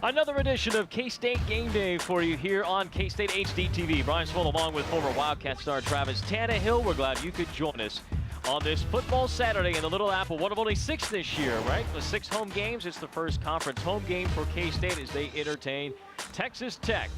Another edition of K-State Game Day for you here on K-State HD TV. Brian Swoll along with former Wildcat star Travis Tannahill. We're glad you could join us on this football Saturday in the Little Apple. One of only 6 this year, right? With 6 home games, it's the first conference home game for K-State as they entertain Texas Tech.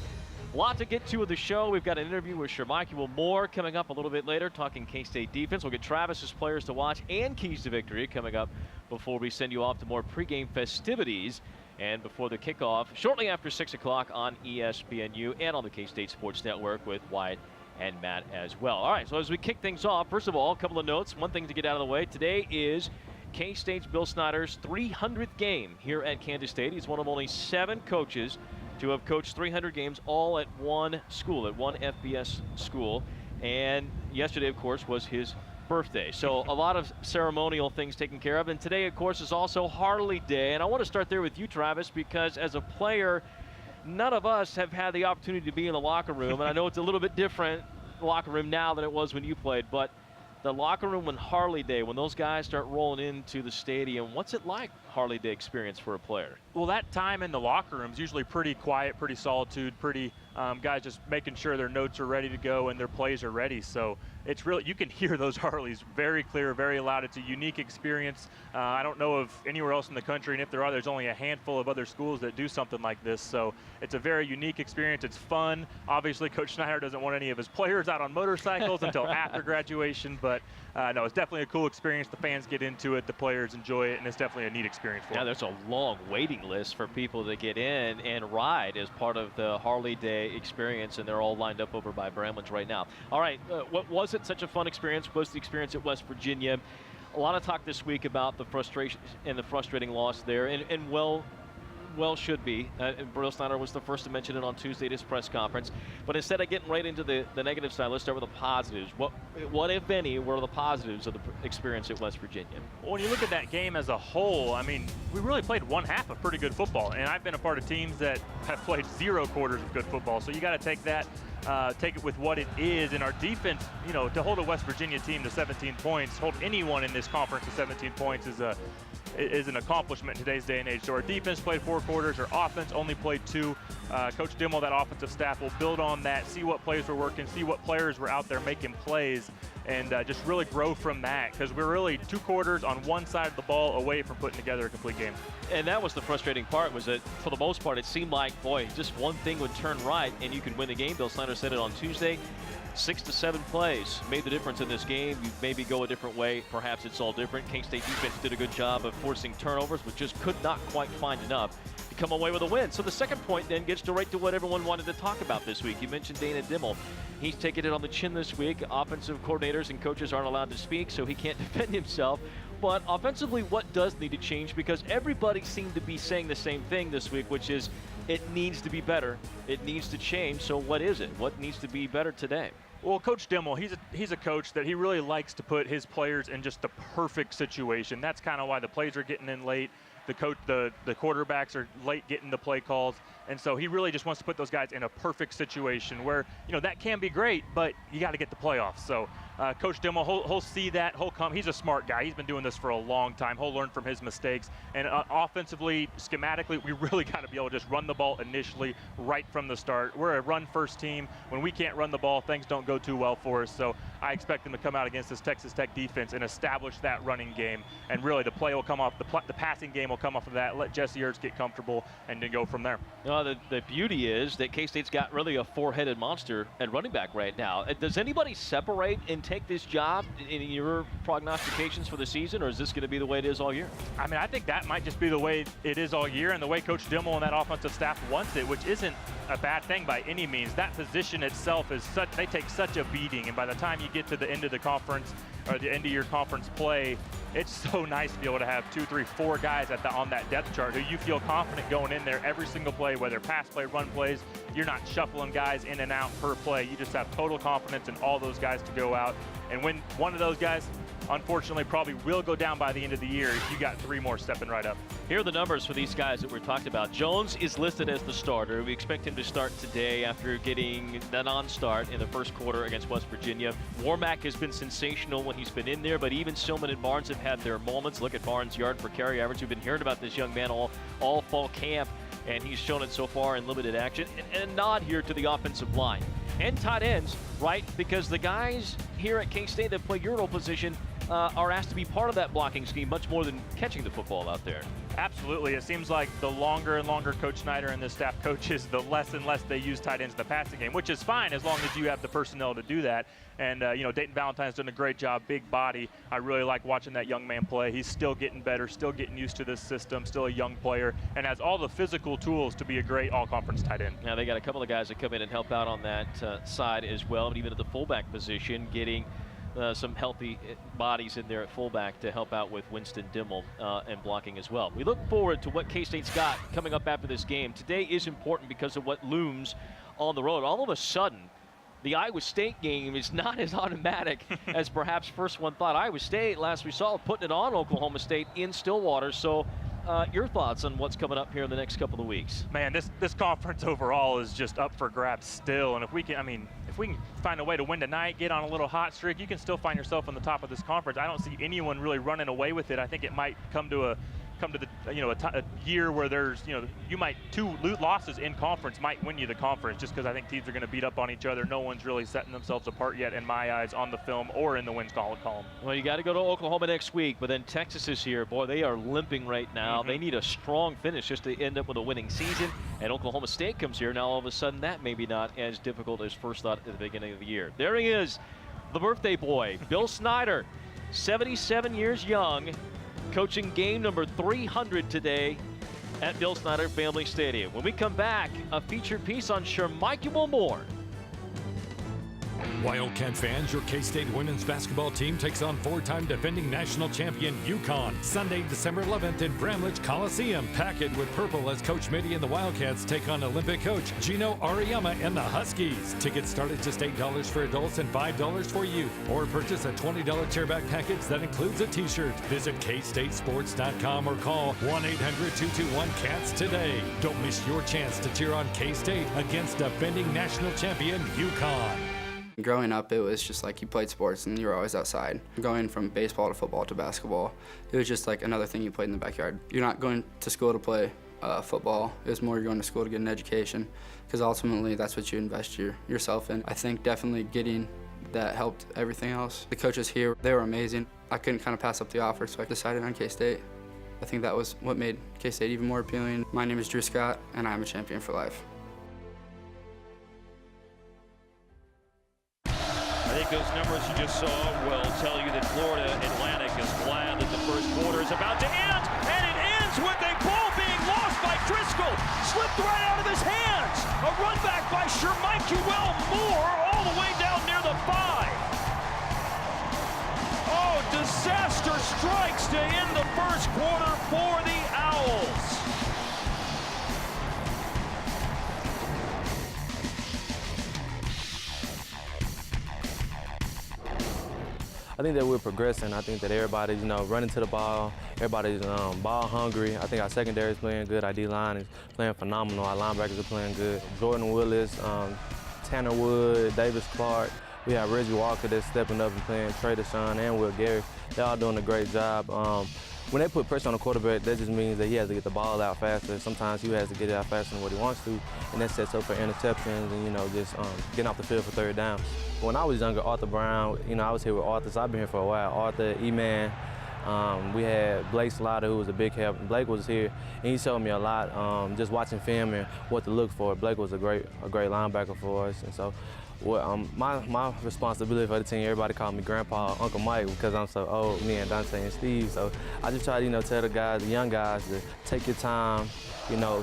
A lot to get to with the show. We've got an interview with Shermichael Moore coming up a little bit later, talking K-State defense. We'll get Travis's players to watch and keys to victory coming up before we send you off to more pregame festivities. And before the kickoff, shortly after 6 o'clock on ESPNU and on the K-State Sports Network with Wyatt and Matt as well. All right, so as we kick things off, first of all, a couple of notes. One thing to get out of the way. Today is K-State's Bill Snyder's 300th game here at Kansas State. He's one of only 7 coaches to have coached 300 games all at one school, at one FBS school. And yesterday, of course, was his birthday. So a lot of ceremonial things taken care of. And today, of course, is also Harley Day. And I want to start there with you, Travis, because as a player, none of us have had the opportunity to be in the locker room. And I know it's a little bit different locker room now than it was when you played. But the locker room when Harley Day, when those guys start rolling into the stadium, what's it like, Harley Day experience for a player? Well, that time in the locker room is usually pretty quiet, pretty solitude, pretty guys just making sure their notes are ready to go and their plays are ready. So it's really, you can hear those Harleys very clear, very loud. It's a unique experience. I don't know of anywhere else in the country, and if there are, there's only a handful of other schools that do something like this. So it's a very unique experience. It's fun. Obviously, Coach Snyder doesn't want any of his players out on motorcycles until after graduation, but no, it's definitely a cool experience. The fans get into it, the players enjoy it, and it's definitely a neat experience for them. Yeah, there's a long waiting list for people to get in and ride as part of the Harley Day experience, and they're all lined up over by Bramlin's right now. All right, what was it such a fun experience? Was the experience at West Virginia? A lot of talk this week about the frustration and the frustrating loss there, and well should be. Bill Snyder was the first to mention it on Tuesday at his press conference. But instead of getting right into the negative side, let's start with the positives. What, if any, were the positives of the experience at West Virginia? Well, when you look at that game as a whole, I mean, we really played one half of pretty good football. And I've been a part of teams that have played 0 quarters of good football. So you got to take that, take it with what it is. And our defense, you know, to hold a West Virginia team to 17 points, hold anyone in this conference to 17 points is an accomplishment in today's day and age. So our defense played 4 quarters, our offense only played 2. Coach Dimmel, that offensive staff, will build on that, see what plays were working, see what players were out there making plays, and just really grow from that, because we're really 2 quarters on one side of the ball away from putting together a complete game. And that was the frustrating part, was that for the most part it seemed like, boy, just one thing would turn right and you could win the game. Bill Snyder said it on Tuesday. 6 to 7 plays made the difference in this game. You maybe go a different way. Perhaps it's all different. K-State defense did a good job of forcing turnovers, but just could not quite find enough to come away with a win. So the second point then gets right to what everyone wanted to talk about this week. You mentioned Dana Dimmel. He's taking it on the chin this week. Offensive coordinators and coaches aren't allowed to speak, so he can't defend himself. But offensively, what does need to change? Because everybody seemed to be saying the same thing this week, which is it needs to be better. It needs to change. So what is it? What needs to be better today? Well, Coach Dimmel, he's a coach that he really likes to put his players in just the perfect situation. That's kind of why the plays are getting in late. The quarterbacks are late getting the play calls. And so he really just wants to put those guys in a perfect situation where, you know, that can be great, but you got to get the playoffs. So Coach Dimmel, he'll see that. He's a smart guy. He's been doing this for a long time. He'll learn from his mistakes. And offensively, schematically, we really got to be able to just run the ball initially right from the start. We're a run-first team. When we can't run the ball, things don't go too well for us. So I expect them to come out against this Texas Tech defense and establish that running game. And really, the play will come off, the passing game will come off of that. Let Jesse Ertz get comfortable and then go from there. The beauty is that K-State's got really a 4-headed monster at running back right now. Does anybody separate and take this job in your prognostications for the season, or is this going to be the way it is all year? I mean, I think that might just be the way it is all year and the way Coach Dimmel and that offensive staff wants it, which isn't a bad thing by any means. That position itself is they take such a beating, and by the time you get to the end of the conference or the end of your conference play, it's so nice to be able to have 2, 3, 4 guys on that depth chart who you feel confident going in there every single play, whether pass play, run plays. You're not shuffling guys in and out per play. You just have total confidence in all those guys to go out. And when one of those guys, unfortunately, probably will go down by the end of the year, you got 3 more stepping right up. Here are the numbers for these guys that we're talking about. Jones is listed as the starter. We expect him to start today after getting the non-start in the first quarter against West Virginia. Warmack has been sensational when he's been in there, but even Silman and Barnes have had their moments. Look at Barnes' yard per carry average. We've been hearing about this young man all fall camp. and he's shown it so far in limited action. And a nod here to the offensive line and tight ends, right? Because the guys here at K-State that play urinal position are asked to be part of that blocking scheme much more than catching the football out there. Absolutely. It seems like the longer and longer Coach Snyder and the staff coaches, the less and less they use tight ends in the passing game, which is fine as long as you have the personnel to do that. And, Dayton Valentine's done a great job, big body. I really like watching that young man play. He's still getting better, still getting used to this system, still a young player, and has all the physical tools to be a great all-conference tight end. Now, they got a couple of guys that come in and help out on that side as well, and even at the fullback position, getting some healthy bodies in there at fullback to help out with Winston Dimmel and blocking as well. We look forward to what K-State's got coming up after this game. Today is important because of what looms on the road. All of a sudden, the Iowa State game is not as automatic as perhaps first one thought. Iowa State, last we saw, putting it on Oklahoma State in Stillwater. So your thoughts on what's coming up here in the next couple of weeks? Man, this conference overall is just up for grabs still. And if we can find a way to win tonight, get on a little hot streak, you can still find yourself on the top of this conference. I don't see anyone really running away with it. I think it might come to a year where there's, two losses in conference might win you the conference, just because I think teams are going to beat up on each other. No one's really setting themselves apart yet, in my eyes, on the film or in the wins column. Well, you got to go to Oklahoma next week, but then Texas is here. Boy, they are limping right now. They need a strong finish just to end up with a winning season. And Oklahoma State comes here. Now, all of a sudden, that may be not as difficult as first thought at the beginning of the year. There he is, the birthday boy, Bill Snyder, 77 years young, coaching game number 300 today at Bill Snyder Family Stadium. When we come back, a featured piece on Shermichael Moore. Wildcat fans, your K-State women's basketball team takes on four-time defending national champion UConn Sunday, December 11th in Bramlage Coliseum. Pack it with purple as Coach Mitty and the Wildcats take on Olympic coach Gino Ariyama and the Huskies. Tickets start at just $8 for adults and $5 for youth. Or purchase a $20 chairback package that includes a t-shirt. Visit kstatesports.com or call 1-800-221-CATS today. Don't miss your chance to cheer on K-State against defending national champion UConn. Growing up, it was just like you played sports and you were always outside. Going from baseball to football to basketball, it was just like another thing you played in the backyard. You're not going to school to play football. It was more you're going to school to get an education, because ultimately that's what you invest yourself in. I think definitely getting that helped everything else. The coaches here, they were amazing. I couldn't kind of pass up the offer, so I decided on K-State. I think that was what made K-State even more appealing. My name is Drew Scott, and I'm a champion for life. I think those numbers you just saw will tell you that Florida Atlantic is glad that the first quarter is about to end, and it ends with a ball being lost by Driscoll, slipped right out of his hands. A run back by Shermichael Moore all the way down near the 5. Oh, disaster strikes to end the first quarter for the Owls. I think that we're progressing. I think that everybody's, running to the ball. Everybody's ball hungry. I think our secondary is playing good. Our D-line is playing phenomenal. Our linebackers are playing good. Jordan Willis, Tanner Wood, Davis Clark. We have Reggie Walker that's stepping up and playing, Trey Deshaun and Will Gary. They're all doing a great job. When they put pressure on the quarterback, that just means that he has to get the ball out faster. Sometimes he has to get it out faster than what he wants to, and that sets up for interceptions and, just getting off the field for third down. When I was younger, Arthur Brown, I was here with Arthur, so I've been here for a while. Arthur, E-Man, we had Blake Slaughter, who was a big help. Blake was here, and he showed me a lot, just watching film and what to look for. Blake was a great linebacker for us, and so my responsibility for the team, everybody called me Grandpa, Uncle Mike, because I'm so old, me and Dante and Steve. So I just try to, tell the young guys to take your time,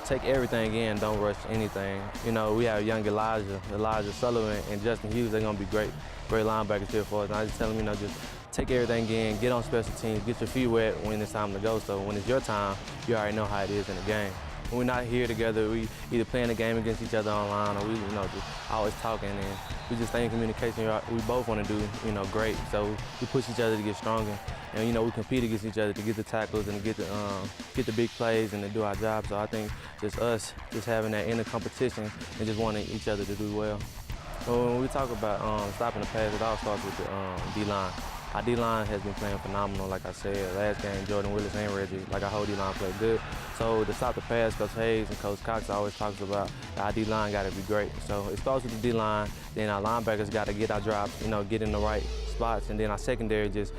take everything in, don't rush anything. We have young Elijah Sullivan, and Justin Hughes. They're going to be great linebackers here for us. And I just tell them, just take everything in, get on special teams, get your feet wet when it's time to go. So when it's your time, you already know how it is in the game. When we're not here together, we either playing the game against each other online, or we, just always talking, and we just stay in communication. We both want to do, great. So we push each other to get stronger, and we compete against each other to get the tackles and to get the big plays and to do our job. So I think just us, just having that inner competition and just wanting each other to do well. When we talk about stopping the pass, it all starts with the D-line. Our D-line has been playing phenomenal, like I said. Last game, Jordan Willis and Reggie, like our whole D-line played good. So to stop the pass, Coach Hayes and Coach Cox always talks about our D-line got to be great. So it starts with the D-line, then our linebackers got to get our drops, get in the right spots, and then our secondary just,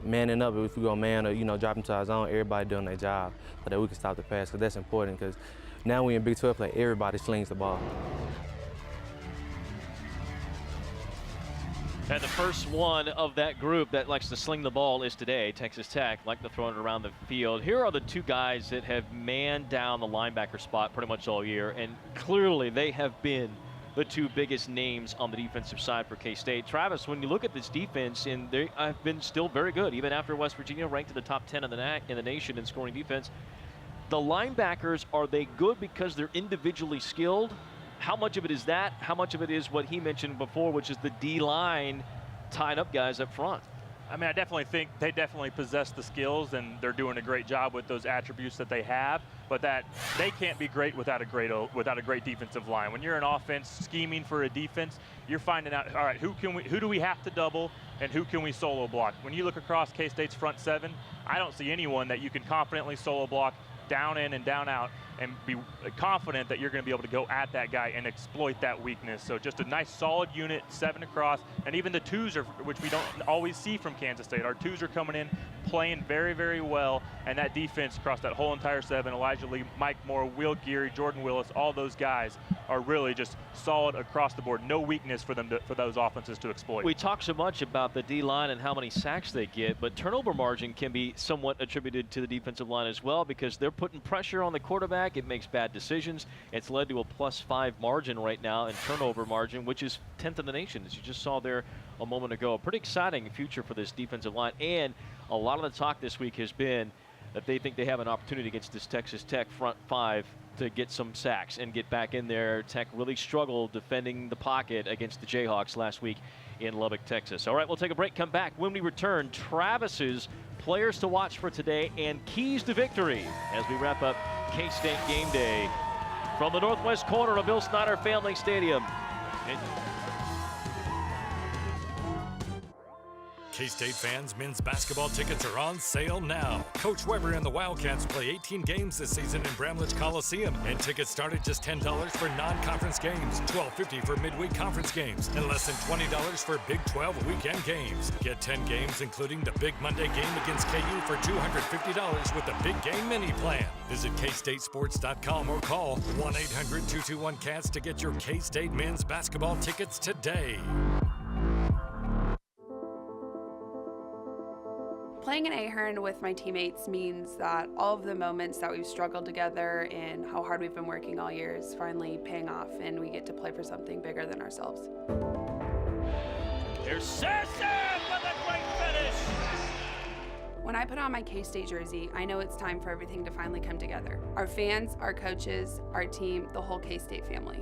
manning up. If we go man or, drop into our zone, everybody doing their job so that we can stop the pass, because that's important, because now we in Big 12 play, everybody slings the ball. And the first one of that group that likes to sling the ball is today. Texas Tech like to throw it around the field. Here are the two guys that have manned down the linebacker spot pretty much all year, and clearly they have been the two biggest names on the defensive side for K-State. Travis, when you look at this defense, and they have been still very good, even after West Virginia ranked in the top 10 in the nation in scoring defense. The linebackers, are they good because they're individually skilled? How much of it is that? How much of it is what he mentioned before, which is the D-line tying up guys up front? I mean, I definitely think they definitely possess the skills, and they're doing a great job with those attributes that they have, but that they can't be great without a great defensive line. When you're an offense scheming for a defense, you're finding out, all right, who do we have to double and who can we solo block? When you look across K-State's front seven, I don't see anyone that you can confidently solo block down in and down out and be confident that you're going to be able to go at that guy and exploit that weakness. So just a nice solid unit, 7 across, and even the twos are, which we don't always see from Kansas State. Our twos are coming in, playing very, very well, and that defense across that whole entire 7, Elijah Lee, Mike Moore, Will Geary, Jordan Willis, all those guys are really just solid across the board. No weakness for them for those offenses to exploit. We talk so much about the D-line and how many sacks they get, but turnover margin can be somewhat attributed to the defensive line as well, because they're putting pressure on the quarterback. It makes bad decisions. It's led to a +5 margin right now in turnover margin, which is 10th in the nation, as you just saw there a moment ago. A pretty exciting future for this defensive line, and a lot of the talk this week has been that they think they have an opportunity against this Texas Tech front 5 to get some sacks and get back in there. Tech really struggled defending the pocket against the Jayhawks last week in Lubbock, Texas. All right, we'll take a break, come back. When we return, Travis's players to watch for today and keys to victory as we wrap up K-State game day from the northwest corner of Bill Snyder Family Stadium. K-State fans, men's basketball tickets are on sale now. Coach Weber and the Wildcats play 18 games this season in Bramlage Coliseum, and tickets start at just $10 for non-conference games, $12.50 for midweek conference games, and less than $20 for Big 12 weekend games. Get 10 games, including the big Monday game against KU, for $250 with the Big Game Mini Plan. Visit KStateSports.com or call 1-800-221-CATS to get your K-State men's basketball tickets today. Playing in Ahern with my teammates means that all of the moments that we've struggled together and how hard we've been working all year is finally paying off, and we get to play for something bigger than ourselves. Here's Sasson with a great finish. When I put on my K-State jersey, I know it's time for everything to finally come together. Our fans, our coaches, our team, the whole K-State family.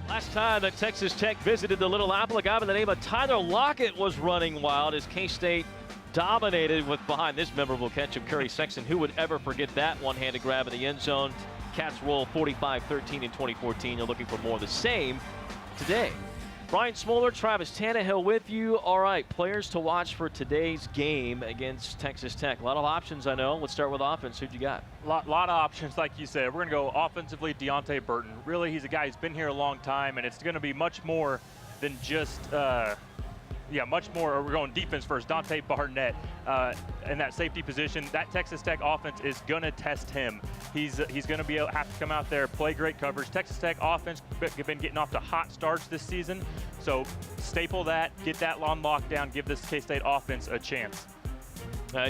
Last time that Texas Tech visited the Little Apple, a guy by the name of Tyler Lockett was running wild as K-State dominated with behind this memorable catch of Curry Sexton. Who would ever forget that one-handed grab in the end zone? Cats roll 45-13 in 2014. You're looking for more of the same today. Brian Smoller, Travis Tannahill with you. All right, players to watch for today's game against Texas Tech. A lot of options, I know. Let's start with offense. Who'd you got? Lot of options, like you said. We're going to go offensively, Deontay Burton. Really, he's a guy who's been here a long time, and it's going to be much more than just much more. We're going defense first. Dante Barnett in that safety position. That Texas Tech offense is going to test him. He's going to have to come out there, play great coverage. Texas Tech offense been getting off to hot starts this season, so staple that, get that on lockdown, give this K-State offense a chance.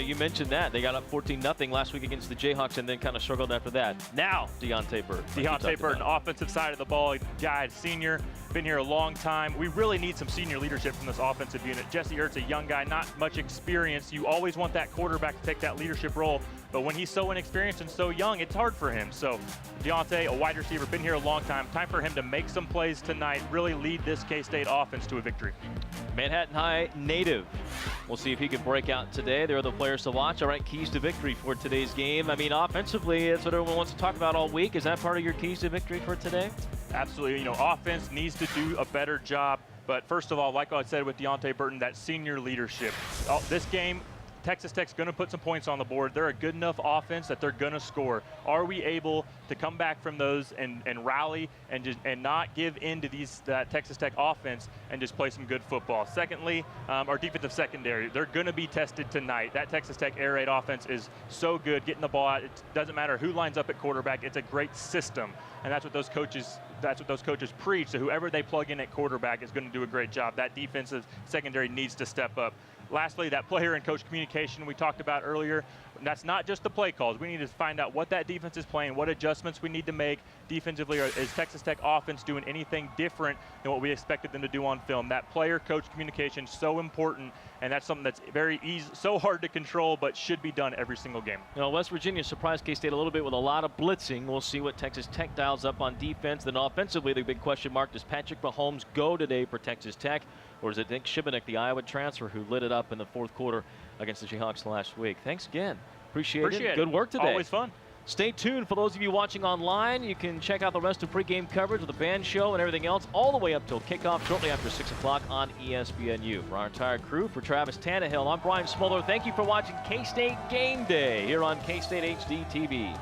You mentioned that. They got up 14-0 last week against the Jayhawks and then kind of struggled after that. Now, Deontay Burton. Deontay Burton, offensive side of the ball, guy, senior, been here a long time. We really need some senior leadership from this offensive unit. Jesse Ertz, a young guy, not much experience. You always want that quarterback to take that leadership role, but when he's so inexperienced and so young, it's hard for him. So Deontay, a wide receiver, been here a long time. Time for him to make some plays tonight, really lead this K-State offense to a victory. Manhattan High native. We'll see if he can break out today. There are the players to watch. All right, keys to victory for today's game. I mean, offensively, that's what everyone wants to talk about all week. Is that part of your keys to victory for today? Absolutely. You know, offense needs to do a better job. But first of all, like I said with Deontay Burton, that senior leadership. This game, Texas Tech's going to put some points on the board. They're a good enough offense that they're going to score. Are we able to come back from those and rally and not give in to that Texas Tech offense and just play some good football? Secondly, our defensive secondary. They're going to be tested tonight. That Texas Tech air raid offense is so good, getting the ball out. It doesn't matter who lines up at quarterback. It's a great system, and that's what those coaches preach. So whoever they plug in at quarterback is going to do a great job. That defensive secondary needs to step up. Lastly, that player and coach communication we talked about earlier. That's not just the play calls. We need to find out what that defense is playing, what adjustments we need to make defensively. Is Texas Tech offense doing anything different than what we expected them to do on film? That player-coach communication, so important, and that's something that's very easy, so hard to control, but should be done every single game. You know, West Virginia surprised K-State a little bit with a lot of blitzing. We'll see what Texas Tech dials up on defense. Then offensively, the big question mark, does Patrick Mahomes go today for Texas Tech? Or is it Nick Shibanek, the Iowa transfer, who lit it up in the fourth quarter against the Jayhawks last week? Thanks again. Appreciate it. Good work today. Always fun. Stay tuned. For those of you watching online, you can check out the rest of pregame coverage of the band show and everything else all the way up till kickoff shortly after 6 o'clock on ESPNU. For our entire crew, for Travis Tannahill, I'm Brian Smoller. Thank you for watching K-State Game Day here on K-State HD TV.